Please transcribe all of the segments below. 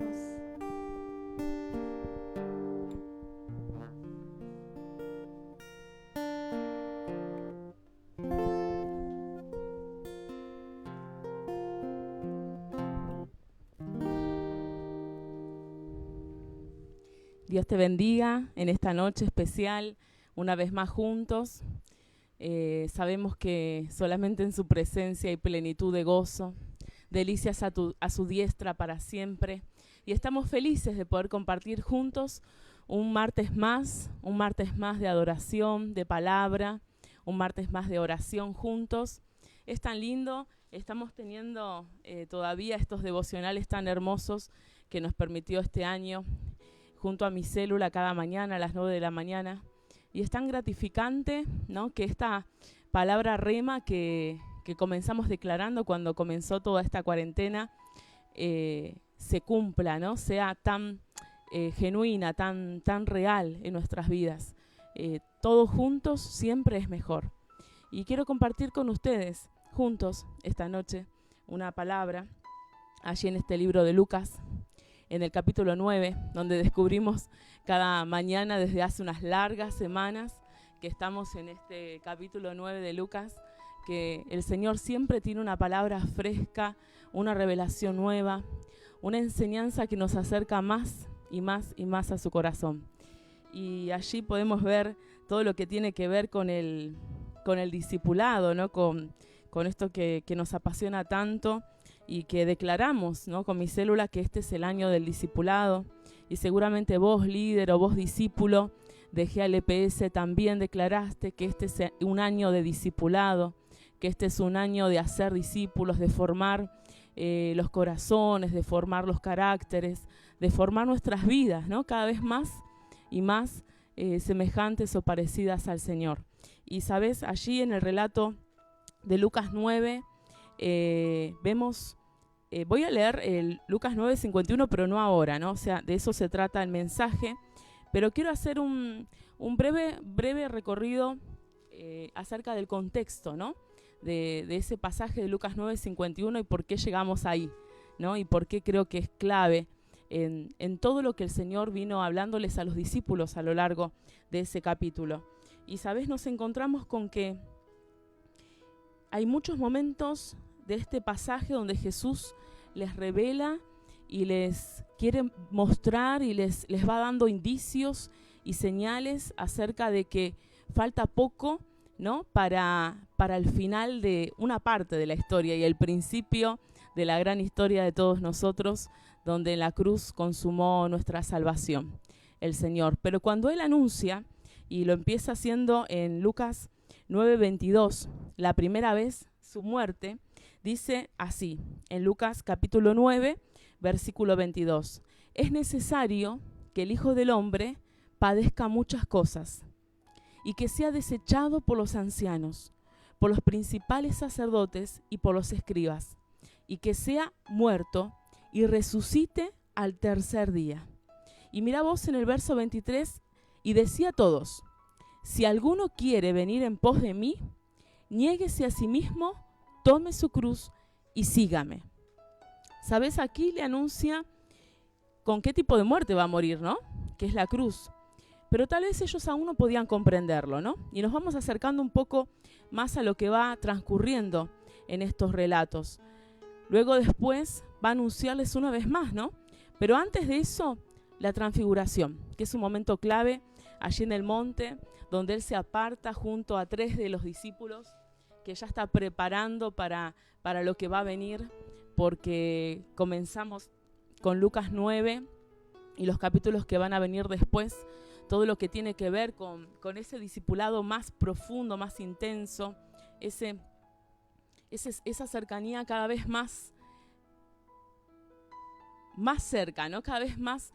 Dios. Dios te bendiga en esta noche especial, una vez más juntos. Sabemos que solamente en su presencia hay plenitud de gozo, delicias a su diestra para siempre. Y estamos felices de poder compartir juntos un martes más de adoración, de palabra, un martes más de oración juntos. Es tan lindo, estamos teniendo todavía estos devocionales tan hermosos que nos permitió este año, junto a mi célula cada mañana a las 9 de la mañana. Y es tan gratificante, ¿no?, que esta palabra rema que comenzamos declarando cuando comenzó toda esta cuarentena se cumpla, ¿no?, sea tan genuina, tan real en nuestras vidas. Todos juntos siempre es mejor. Y quiero compartir con ustedes juntos esta noche una palabra allí en este libro de Lucas, en el capítulo 9, donde descubrimos cada mañana desde hace unas largas semanas que estamos en este capítulo 9 de Lucas, que el Señor siempre tiene una palabra fresca, una revelación nueva, una enseñanza que nos acerca más y más y más a su corazón. Y allí podemos ver todo lo que tiene que ver con el discipulado, ¿no?, con esto que nos apasiona tanto y que declaramos, ¿no?, con mi célula, que este es el año del discipulado. Y seguramente vos, líder, o vos, discípulo de GLPS, también declaraste que este es un año de discipulado, que este es un año de hacer discípulos, de formar los corazones, de formar los caracteres, de formar nuestras vidas, ¿no?, cada vez más y más semejantes o parecidas al Señor. Y sabes, allí en el relato de Lucas 9 vemos, voy a leer el Lucas 9:51, pero no ahora, ¿no? O sea, de eso se trata el mensaje, pero quiero hacer un breve recorrido acerca del contexto, ¿no?, de ese pasaje de Lucas 9:51 y por qué llegamos ahí, ¿no?, y por qué creo que es clave en todo lo que el Señor vino hablándoles a los discípulos a lo largo de ese capítulo. Y sabes, nos encontramos con que hay muchos momentos de este pasaje donde Jesús les revela y les quiere mostrar y les va dando indicios y señales acerca de que falta poco, ¿no?, para el final de una parte de la historia y el principio de la gran historia de todos nosotros, donde en la cruz consumó nuestra salvación, el Señor. Pero cuando Él anuncia, y lo empieza haciendo en Lucas 9:22, la primera vez su muerte, dice así, en Lucas capítulo 9, versículo 22. Es necesario que el Hijo del Hombre padezca muchas cosas y que sea desechado por los ancianos, por los principales sacerdotes y por los escribas, y que sea muerto y resucite al tercer día. Y mira vos en el verso 23, y decía a todos: si alguno quiere venir en pos de mí, niéguese a sí mismo, tome su cruz y sígame. ¿Sabes? Aquí le anuncia con qué tipo de muerte va a morir, ¿no?, que es la cruz. Pero tal vez ellos aún no podían comprenderlo, ¿no? Y nos vamos acercando un poco más a lo que va transcurriendo en estos relatos. Luego después va a anunciarles una vez más, ¿no? Pero antes de eso, la transfiguración, que es un momento clave allí en el monte, donde Él se aparta junto a 3 de los discípulos, que ya está preparando para lo que va a venir, porque comenzamos con Lucas 9 y los capítulos que van a venir después, todo lo que tiene que ver con ese discipulado más profundo, más intenso, esa cercanía cada vez más cerca, ¿no? Cada vez más,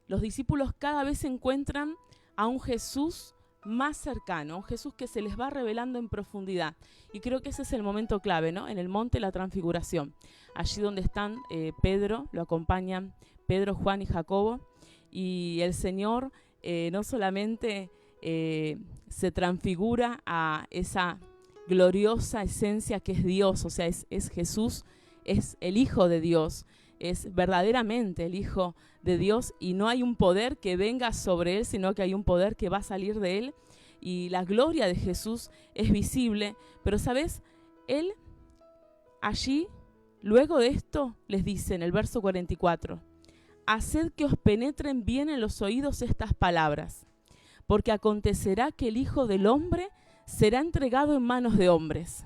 los discípulos cada vez se encuentran a un Jesús más cercano, a un Jesús que se les va revelando en profundidad. Y creo que ese es el momento clave, ¿no?, en el monte de la transfiguración, allí donde están Pedro, lo acompañan Pedro, Juan y Jacobo, y el Señor no solamente se transfigura a esa gloriosa esencia que es Dios, o sea, es Jesús, es el Hijo de Dios, es verdaderamente el Hijo de Dios y no hay un poder que venga sobre él, sino que hay un poder que va a salir de él y la gloria de Jesús es visible. Pero ¿sabes? Él allí, luego de esto, les dice en el verso 44, haced que os penetren bien en los oídos estas palabras, porque acontecerá que el Hijo del Hombre será entregado en manos de hombres,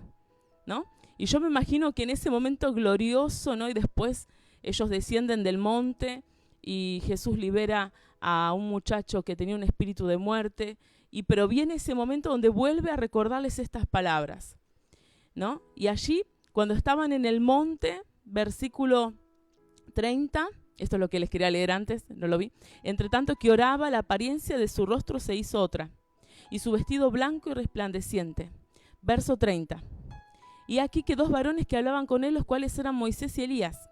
¿no? Y yo me imagino que en ese momento glorioso, ¿no? Y después ellos descienden del monte y Jesús libera a un muchacho que tenía un espíritu de muerte, pero viene ese momento donde vuelve a recordarles estas palabras, ¿no? Y allí, cuando estaban en el monte, versículo 30, esto es lo que les quería leer antes, no lo vi. Entre tanto que oraba, la apariencia de su rostro se hizo otra, y su vestido blanco y resplandeciente. Verso 30. Y aquí que 2 varones que hablaban con él, los cuales eran Moisés y Elías,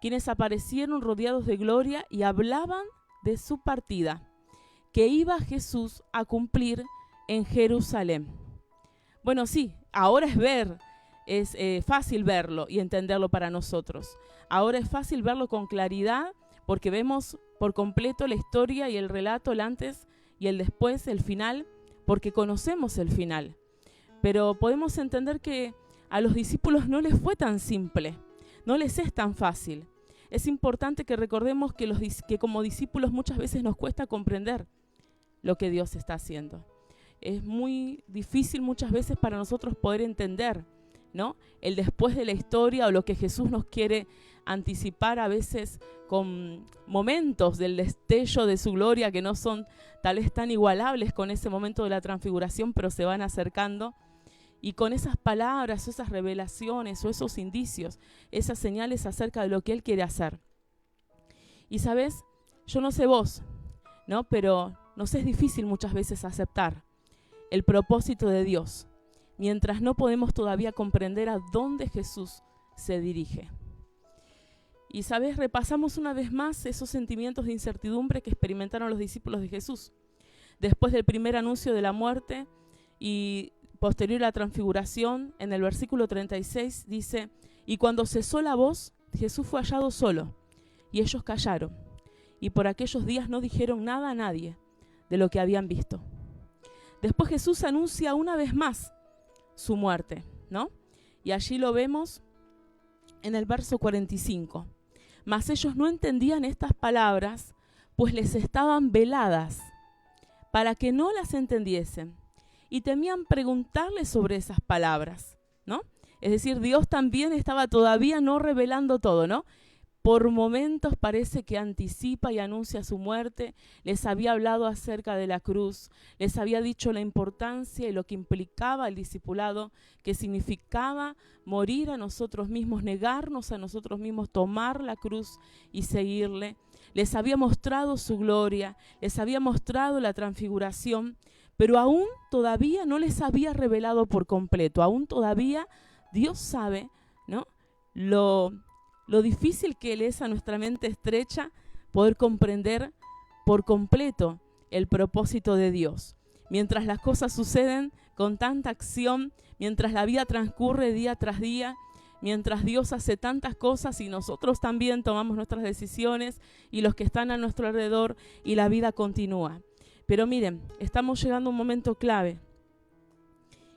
quienes aparecieron rodeados de gloria y hablaban de su partida, que iba Jesús a cumplir en Jerusalén. Bueno, sí, ahora es fácil verlo y entenderlo para nosotros. Ahora es fácil verlo con claridad porque vemos por completo la historia y el relato, el antes y el después, el final, porque conocemos el final. Pero podemos entender que a los discípulos no les fue tan simple, no les es tan fácil. Es importante que recordemos que como discípulos muchas veces nos cuesta comprender lo que Dios está haciendo. Es muy difícil muchas veces para nosotros poder entender, ¿no?, el después de la historia o lo que Jesús nos quiere anticipar a veces con momentos del destello de su gloria que no son tal vez tan igualables con ese momento de la transfiguración, pero se van acercando. Y con esas palabras, esas revelaciones o esos indicios, esas señales acerca de lo que Él quiere hacer. Y sabes, yo no sé vos, ¿no?, pero nos es difícil muchas veces aceptar el propósito de Dios, mientras no podemos todavía comprender a dónde Jesús se dirige. Y sabes, repasamos una vez más esos sentimientos de incertidumbre que experimentaron los discípulos de Jesús. Después del primer anuncio de la muerte y posterior a la transfiguración, en el versículo 36 dice, y cuando cesó la voz, Jesús fue hallado solo, y ellos callaron, y por aquellos días no dijeron nada a nadie de lo que habían visto. Después Jesús anuncia una vez más su muerte, ¿no? Y allí lo vemos en el verso 45. Mas ellos no entendían estas palabras, pues les estaban veladas, para que no las entendiesen, y temían preguntarle sobre esas palabras, ¿no? Es decir, Dios también estaba todavía no revelando todo, ¿no? Por momentos parece que anticipa y anuncia su muerte. Les había hablado acerca de la cruz, les había dicho la importancia y lo que implicaba el discipulado, que significaba morir a nosotros mismos, negarnos a nosotros mismos, tomar la cruz y seguirle. Les había mostrado su gloria, les había mostrado la transfiguración, pero aún todavía no les había revelado por completo. Aún todavía Dios sabe, ¿no?, lo difícil que le es a nuestra mente estrecha poder comprender por completo el propósito de Dios. Mientras las cosas suceden con tanta acción, mientras la vida transcurre día tras día, mientras Dios hace tantas cosas y nosotros también tomamos nuestras decisiones y los que están a nuestro alrededor y la vida continúa. Pero miren, estamos llegando a un momento clave.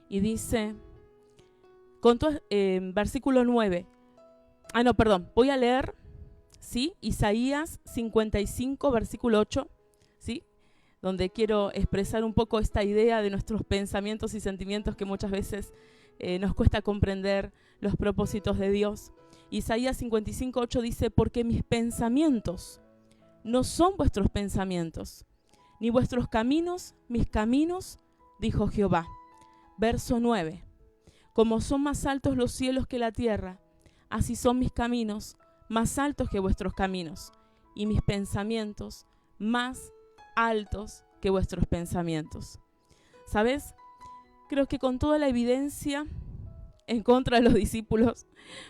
Y dice, versículo 9. Voy a leer, ¿sí?, Isaías 55, versículo 8, ¿sí?, donde quiero expresar un poco esta idea de nuestros pensamientos y sentimientos que muchas veces nos cuesta comprender los propósitos de Dios. Isaías 55, 8 dice, porque mis pensamientos no son vuestros pensamientos, ni vuestros caminos mis caminos, dijo Jehová. Verso 9, como son más altos los cielos que la tierra, así son mis caminos más altos que vuestros caminos, y mis pensamientos más altos que vuestros pensamientos. ¿Sabes? Creo que con toda la evidencia en contra de los discípulos,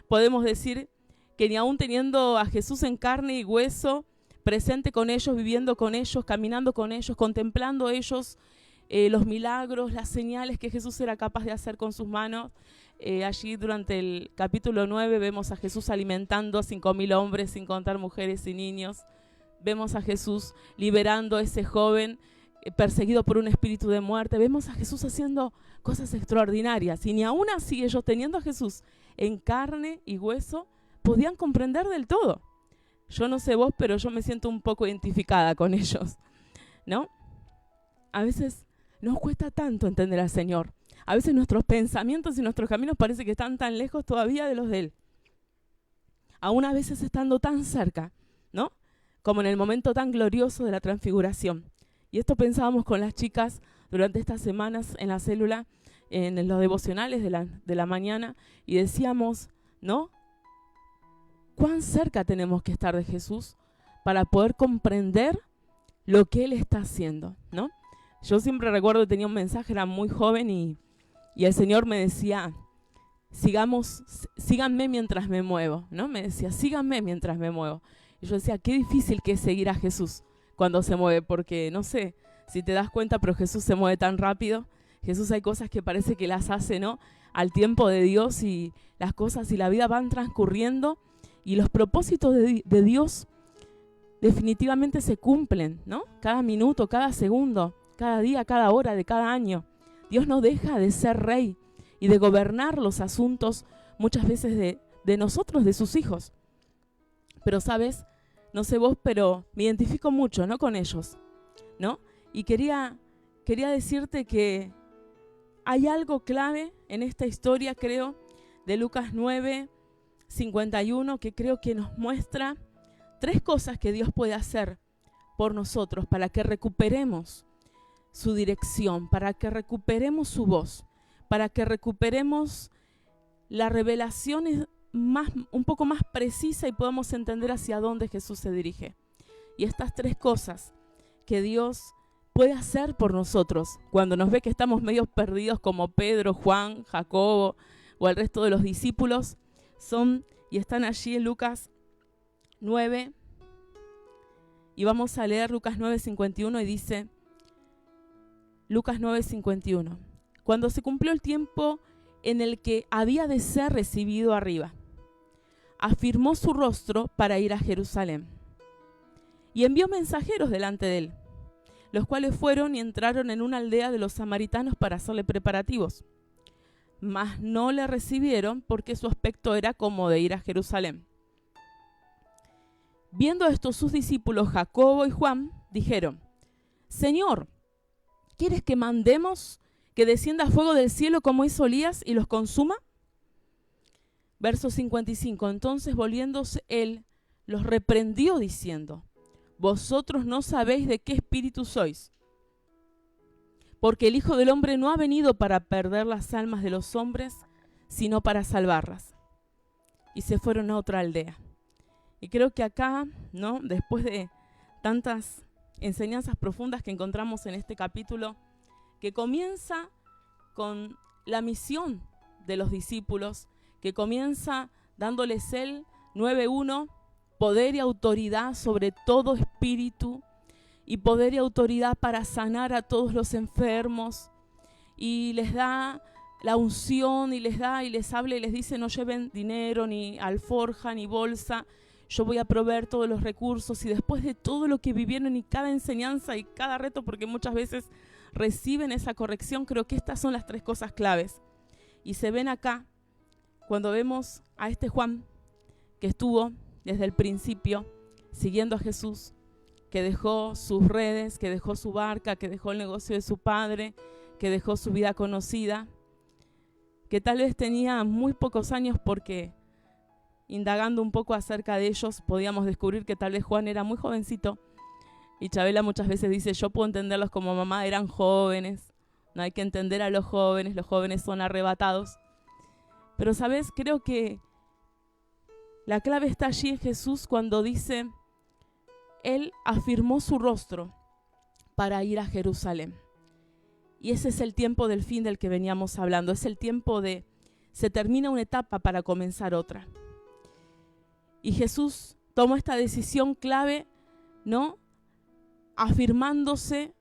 podemos decir que ni aún teniendo a Jesús en carne y hueso, presente con ellos, viviendo con ellos, caminando con ellos, contemplando ellos los milagros, las señales que Jesús era capaz de hacer con sus manos, Allí durante el capítulo 9 vemos a Jesús alimentando a 5.000 hombres, sin contar mujeres y niños. Vemos a Jesús liberando a ese joven perseguido por un espíritu de muerte. Vemos a Jesús haciendo cosas extraordinarias. Y ni aún así ellos, teniendo a Jesús en carne y hueso, podían comprender del todo. Yo no sé vos, pero yo me siento un poco identificada con ellos, ¿no? A veces nos cuesta tanto entender al Señor. A veces nuestros pensamientos y nuestros caminos parece que están tan lejos todavía de los de Él. Aún a veces estando tan cerca, ¿no? Como en el momento tan glorioso de la transfiguración. Y esto pensábamos con las chicas durante estas semanas en la célula, en los devocionales de la mañana, y decíamos, ¿no? ¿Cuán cerca tenemos que estar de Jesús para poder comprender lo que Él está haciendo, ¿no? Yo siempre recuerdo que tenía un mensaje, era muy joven y el Señor me decía, síganme mientras me muevo, ¿no? Me decía, síganme mientras me muevo. Y yo decía, qué difícil que es seguir a Jesús cuando se mueve, porque no sé si te das cuenta, pero Jesús se mueve tan rápido. Jesús hay cosas que parece que las hace, ¿no? Al tiempo de Dios, y las cosas y la vida van transcurriendo y los propósitos de Dios definitivamente se cumplen, ¿no? Cada minuto, cada segundo, cada día, cada hora de cada año. Dios no deja de ser rey y de gobernar los asuntos muchas veces de nosotros, de sus hijos. Pero sabes, no sé vos, pero me identifico mucho, ¿no? Con ellos, ¿no? Y quería decirte que hay algo clave en esta historia, creo, de Lucas 9:51, que creo que nos muestra 3 cosas que Dios puede hacer por nosotros para que recuperemos su dirección, para que recuperemos su voz, para que recuperemos la revelación un poco más precisa y podamos entender hacia dónde Jesús se dirige. Y estas 3 cosas que Dios puede hacer por nosotros cuando nos ve que estamos medio perdidos, como Pedro, Juan, Jacobo o el resto de los discípulos, son y están allí en Lucas 9, y vamos a leer Lucas 9:51, y dice, Lucas 9:51, cuando se cumplió el tiempo en el que había de ser recibido arriba, afirmó su rostro para ir a Jerusalén, y envió mensajeros delante de él, los cuales fueron y entraron en una aldea de los samaritanos para hacerle preparativos. Mas no le recibieron porque su aspecto era como de ir a Jerusalén. Viendo esto, sus discípulos Jacobo y Juan dijeron, Señor, ¿quieres que mandemos que descienda fuego del cielo como hizo Elías y los consuma? Verso 55, entonces volviéndose él, los reprendió diciendo, vosotros no sabéis de qué espíritu sois, porque el Hijo del Hombre no ha venido para perder las almas de los hombres, sino para salvarlas. Y se fueron a otra aldea. Y creo que acá, ¿no? Después de tantas enseñanzas profundas que encontramos en este capítulo, que comienza con la misión de los discípulos, que comienza dándoles el 9:1, poder y autoridad sobre todo espíritu, y poder y autoridad para sanar a todos los enfermos, y les da la unción, y les habla y les dice, no lleven dinero, ni alforja, ni bolsa, yo voy a proveer todos los recursos. Y después de todo lo que vivieron y cada enseñanza y cada reto, porque muchas veces reciben esa corrección, creo que estas son las 3 cosas claves. Y se ven acá, cuando vemos a este Juan, que estuvo desde el principio siguiendo a Jesús, que dejó sus redes, que dejó su barca, que dejó el negocio de su padre, que dejó su vida conocida, que tal vez tenía muy pocos años, porque indagando un poco acerca de ellos podíamos descubrir que tal vez Juan era muy jovencito, y Chabela muchas veces dice, yo puedo entenderlos como mamá, eran jóvenes, no hay que entender a los jóvenes son arrebatados. Pero sabes, creo que la clave está allí en Jesús cuando dice, Él afirmó su rostro para ir a Jerusalén. Y ese es el tiempo del fin del que veníamos hablando. Es el tiempo de, se termina una etapa para comenzar otra. Y Jesús tomó esta decisión clave, ¿no? Afirmándose,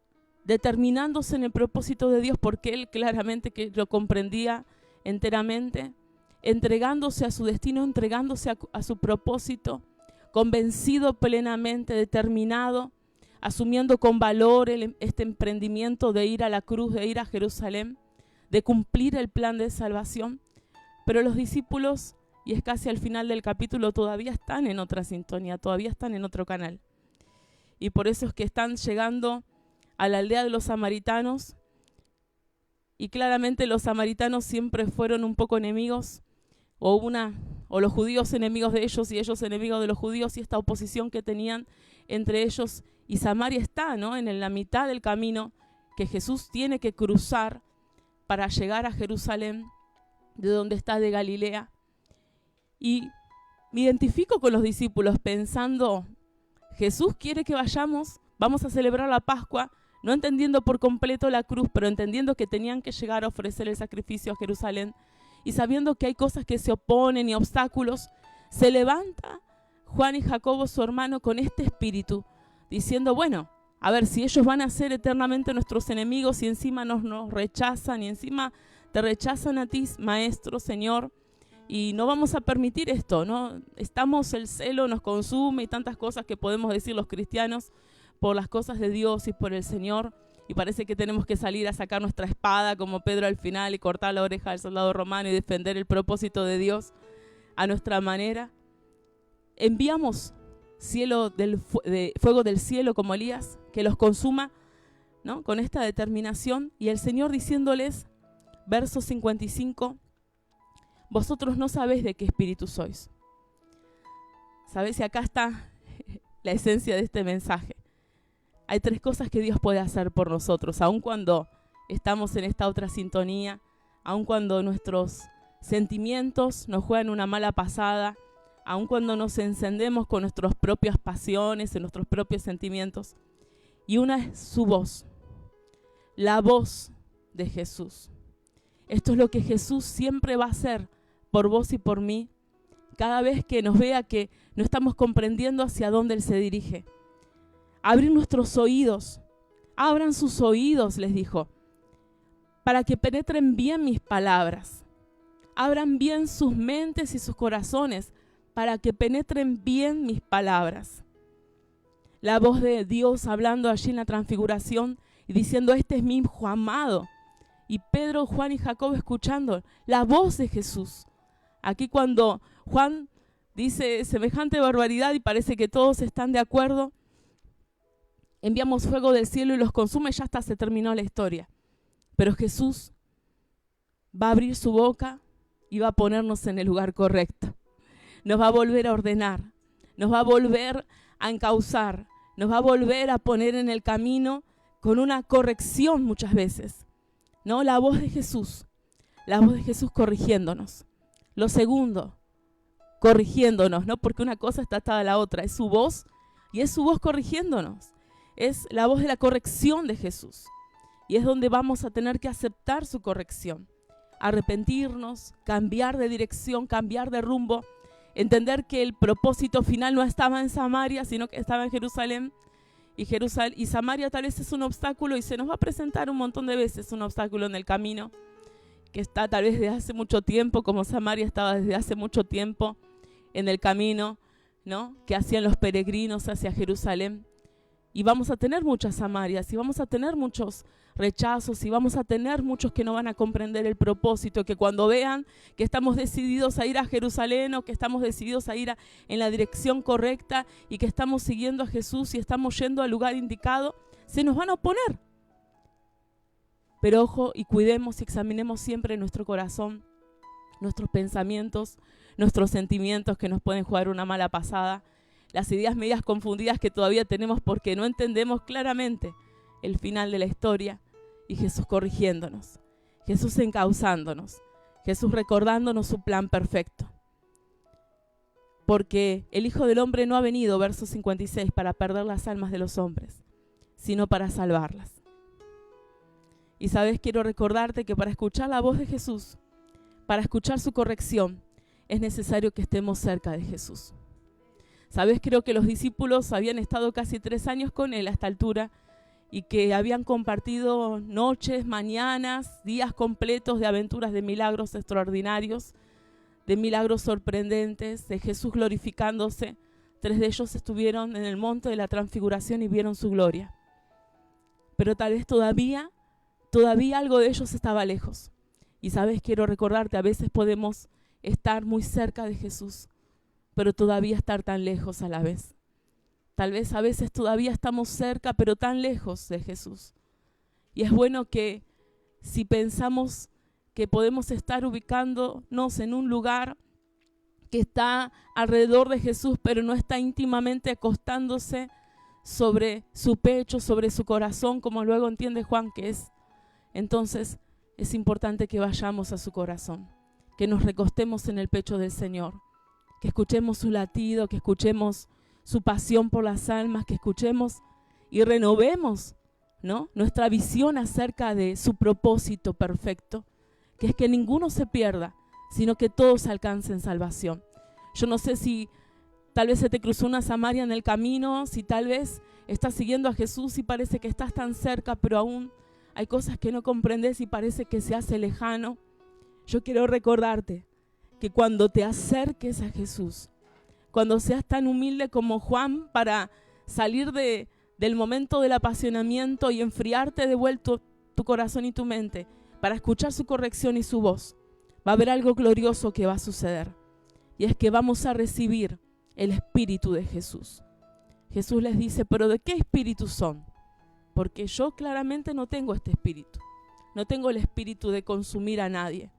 determinándose en el propósito de Dios, porque Él claramente que lo comprendía enteramente, entregándose a su destino, entregándose a su propósito, convencido plenamente, determinado, asumiendo con valor este emprendimiento de ir a la cruz, de ir a Jerusalén, de cumplir el plan de salvación. Pero los discípulos, y es casi al final del capítulo, todavía están en otra sintonía, todavía están en otro canal. Y por eso es que están llegando a la aldea de los samaritanos, y claramente los samaritanos siempre fueron un poco enemigos, o los judíos enemigos de ellos y ellos enemigos de los judíos, y esta oposición que tenían entre ellos. Y Samaria está, ¿no?, en la mitad del camino que Jesús tiene que cruzar para llegar a Jerusalén, de donde está de Galilea. Y me identifico con los discípulos pensando, Jesús quiere que vayamos, vamos a celebrar la Pascua, no entendiendo por completo la cruz, pero entendiendo que tenían que llegar a ofrecer el sacrificio a Jerusalén, y sabiendo que hay cosas que se oponen y obstáculos, se levanta Juan y Jacobo, su hermano, con este espíritu, diciendo, bueno, a ver, si ellos van a ser eternamente nuestros enemigos y encima nos rechazan y encima te rechazan a ti, Maestro, Señor, y no vamos a permitir esto, ¿no? El celo nos consume y tantas cosas que podemos decir los cristianos por las cosas de Dios y por el Señor, y parece que tenemos que salir a sacar nuestra espada como Pedro al final y cortar la oreja del soldado romano y defender el propósito de Dios a nuestra manera. Enviamos fuego del cielo como Elías, que los consuma, ¿no?, con esta determinación, y el Señor diciéndoles, verso 55, vosotros no sabéis de qué espíritu sois. ¿Sabéis? Y acá está la esencia de este mensaje. Hay tres cosas que Dios puede hacer por nosotros, aun cuando estamos en esta otra sintonía, aun cuando nuestros sentimientos nos juegan una mala pasada, aun cuando nos encendemos con nuestras propias pasiones, en nuestros propios sentimientos. Y una es su voz, la voz de Jesús. Esto es lo que Jesús siempre va a hacer por vos y por mí, cada vez que nos vea que no estamos comprendiendo hacia dónde Él se dirige. Abrir nuestros oídos, abran sus oídos, les dijo, para que penetren bien mis palabras. Abran bien sus mentes y sus corazones, para que penetren bien mis palabras. La voz de Dios hablando allí en la transfiguración y diciendo, este es mi hijo amado. Y Pedro, Juan y Jacobo escuchando la voz de Jesús. Aquí cuando Juan dice semejante barbaridad y parece que todos están de acuerdo, enviamos fuego del cielo y los consume, ya hasta se terminó la historia. Pero Jesús va a abrir su boca y va a ponernos en el lugar correcto. Nos va a volver a ordenar, nos va a volver a encauzar, nos va a volver a poner en el camino con una corrección muchas veces, ¿no? La voz de Jesús corrigiéndonos. Lo segundo, corrigiéndonos, ¿no? Porque una cosa está atada a la otra, es su voz y es su voz corrigiéndonos. Es la voz de la corrección de Jesús y es donde vamos a tener que aceptar su corrección, arrepentirnos, cambiar de dirección, cambiar de rumbo, entender que el propósito final no estaba en Samaria, sino que estaba en Jerusalén. Y Samaria tal vez es un obstáculo y se nos va a presentar un montón de veces un obstáculo en el camino, que está tal vez desde hace mucho tiempo, como Samaria estaba desde hace mucho tiempo en el camino, ¿no?, que hacían los peregrinos hacia Jerusalén. Y vamos a tener muchas Samarias, y vamos a tener muchos rechazos, y vamos a tener muchos que no van a comprender el propósito, que cuando vean que estamos decididos a ir a Jerusalén, o que estamos decididos a ir en la dirección correcta, y que estamos siguiendo a Jesús y estamos yendo al lugar indicado, se nos van a oponer. Pero ojo, y cuidemos y examinemos siempre nuestro corazón, nuestros pensamientos, nuestros sentimientos que nos pueden jugar una mala pasada, las ideas medias confundidas que todavía tenemos porque no entendemos claramente el final de la historia, y Jesús corrigiéndonos, Jesús encauzándonos, Jesús recordándonos su plan perfecto. Porque el Hijo del Hombre no ha venido, verso 56, para perder las almas de los hombres, sino para salvarlas. Y sabes, quiero recordarte que para escuchar la voz de Jesús, para escuchar su corrección, es necesario que estemos cerca de Jesús. Sabes, creo que los discípulos habían estado casi 3 años con Él a esta altura y que habían compartido noches, mañanas, días completos de aventuras, de milagros extraordinarios, de milagros sorprendentes, de Jesús glorificándose. 3 de ellos estuvieron en el monte de la transfiguración y vieron su gloria. Pero tal vez todavía algo de ellos estaba lejos. Y sabes, quiero recordarte, a veces podemos estar muy cerca de Jesús, pero todavía estar tan lejos a la vez. Tal vez a veces todavía estamos cerca, pero tan lejos de Jesús. Y es bueno que si pensamos que podemos estar ubicándonos en un lugar que está alrededor de Jesús, pero no está íntimamente acostándose sobre su pecho, sobre su corazón, como luego entiende Juan que es, entonces es importante que vayamos a su corazón, que nos recostemos en el pecho del Señor, que escuchemos su latido, que escuchemos su pasión por las almas, que escuchemos y renovemos, ¿no?, nuestra visión acerca de su propósito perfecto, que es que ninguno se pierda, sino que todos alcancen salvación. Yo no sé si tal vez se te cruzó una Samaria en el camino, si tal vez estás siguiendo a Jesús y parece que estás tan cerca, pero aún hay cosas que no comprendes y parece que se hace lejano. Yo quiero recordarte que cuando te acerques a Jesús, cuando seas tan humilde como Juan para salir del momento del apasionamiento y enfriarte de vuelta tu corazón y tu mente para escuchar su corrección y su voz, va a haber algo glorioso que va a suceder. Y es que vamos a recibir el Espíritu de Jesús. Jesús les dice, ¿pero de qué espíritu son? Porque yo claramente no tengo este espíritu. No tengo el espíritu de consumir a nadie.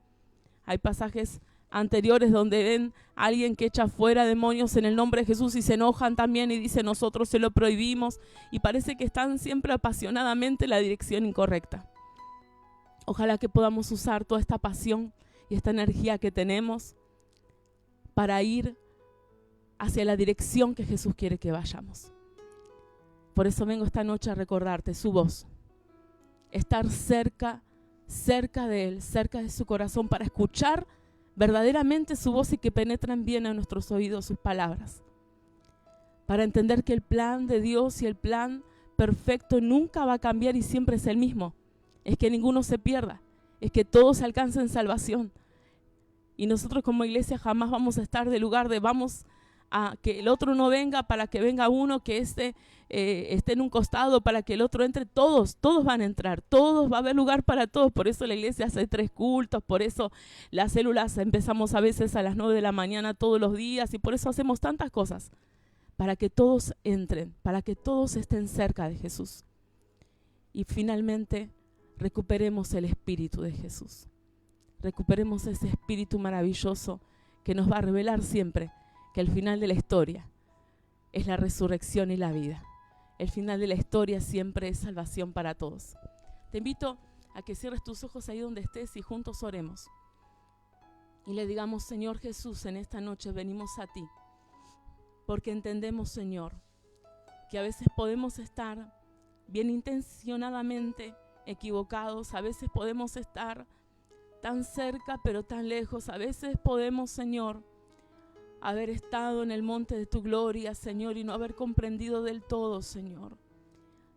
Hay pasajes anteriores donde ven a alguien que echa fuera demonios en el nombre de Jesús y se enojan también y dicen nosotros se lo prohibimos, y parece que están siempre apasionadamente en la dirección incorrecta. Ojalá que podamos usar toda esta pasión y esta energía que tenemos para ir hacia la dirección que Jesús quiere que vayamos. Por eso vengo esta noche a recordarte su voz, estar cerca de Él, cerca de su corazón, para escuchar verdaderamente su voz y que penetren bien a nuestros oídos sus palabras, para entender que el plan de Dios y el plan perfecto nunca va a cambiar y siempre es el mismo. Es que ninguno se pierda, es que todos alcancen salvación. Y nosotros como iglesia jamás vamos a estar del lugar de vamos a que el otro no venga para que venga uno, que esté en un costado para que el otro entre. Todos van a entrar, va a haber lugar para todos. Por eso la iglesia hace 3 cultos, por eso las células empezamos a veces a las 9 de la mañana todos los días, y por eso hacemos tantas cosas, para que todos entren, para que todos estén cerca de Jesús. Y finalmente recuperemos el Espíritu de Jesús. Recuperemos ese Espíritu maravilloso que nos va a revelar siempre que el final de la historia es la resurrección y la vida. El final de la historia siempre es salvación para todos. Te invito a que cierres tus ojos ahí donde estés y juntos oremos. Y le digamos, Señor Jesús, en esta noche venimos a ti, porque entendemos, Señor, que a veces podemos estar bien intencionadamente equivocados, a veces podemos estar tan cerca pero tan lejos, a veces podemos, Señor, haber estado en el monte de tu gloria, Señor, y no haber comprendido del todo, Señor,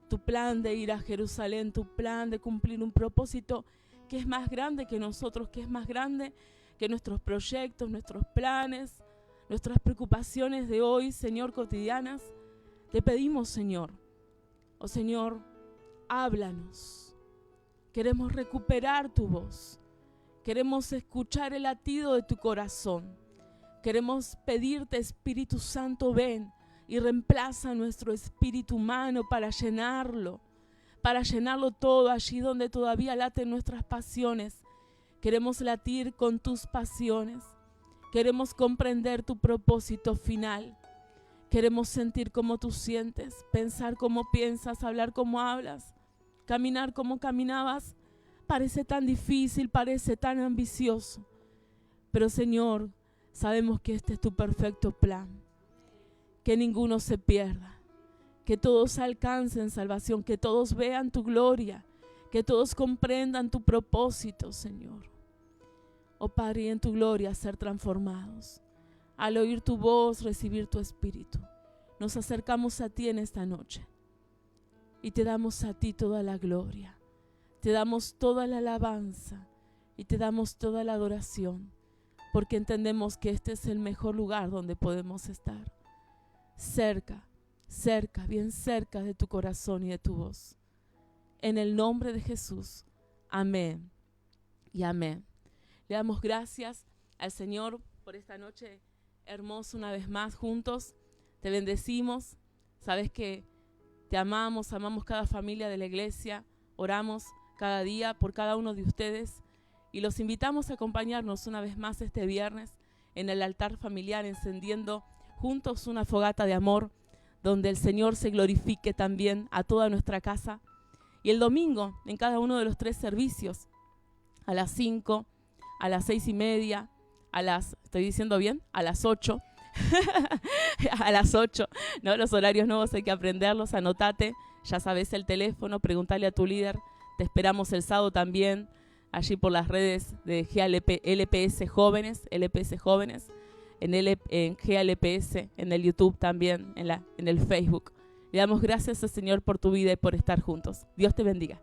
tu plan de ir a Jerusalén, tu plan de cumplir un propósito que es más grande que nosotros, que es más grande que nuestros proyectos, nuestros planes, nuestras preocupaciones de hoy, Señor, cotidianas. Te pedimos, Señor, oh Señor, háblanos. Queremos recuperar tu voz. Queremos escuchar el latido de tu corazón. Queremos pedirte, Espíritu Santo, ven y reemplaza nuestro espíritu humano para llenarlo todo allí donde todavía laten nuestras pasiones. Queremos latir con tus pasiones. Queremos comprender tu propósito final. Queremos sentir como tú sientes, pensar como piensas, hablar como hablas, caminar como caminabas. Parece tan difícil, parece tan ambicioso. Pero, Señor, sabemos que este es tu perfecto plan. Que ninguno se pierda. Que todos alcancen salvación. Que todos vean tu gloria. Que todos comprendan tu propósito, Señor. Oh Padre, y en tu gloria ser transformados. Al oír tu voz, recibir tu espíritu. Nos acercamos a ti en esta noche. y te damos a ti toda la gloria. Te damos toda la alabanza y te damos toda la adoración, porque entendemos que este es el mejor lugar donde podemos estar. Cerca, cerca, bien cerca de tu corazón y de tu voz. En el nombre de Jesús. Amén y amén. Le damos gracias al Señor por esta noche hermosa una vez más juntos. Te bendecimos. Sabes que te amamos cada familia de la iglesia. Oramos cada día por cada uno de ustedes. Y los invitamos a acompañarnos una vez más este viernes en el altar familiar, encendiendo juntos una fogata de amor, donde el Señor se glorifique también a toda nuestra casa. Y el domingo, en cada uno de los 3 servicios, a las 5, a las 6:30, ¿estoy diciendo bien? A las 8. A las 8, ¿no? Los horarios nuevos hay que aprenderlos, anotate, ya sabes el teléfono, pregúntale a tu líder. Te esperamos el sábado también, allí por las redes de LPS Jóvenes, en GLPS, en el YouTube también, en el Facebook. Le damos gracias al Señor por tu vida y por estar juntos. Dios te bendiga.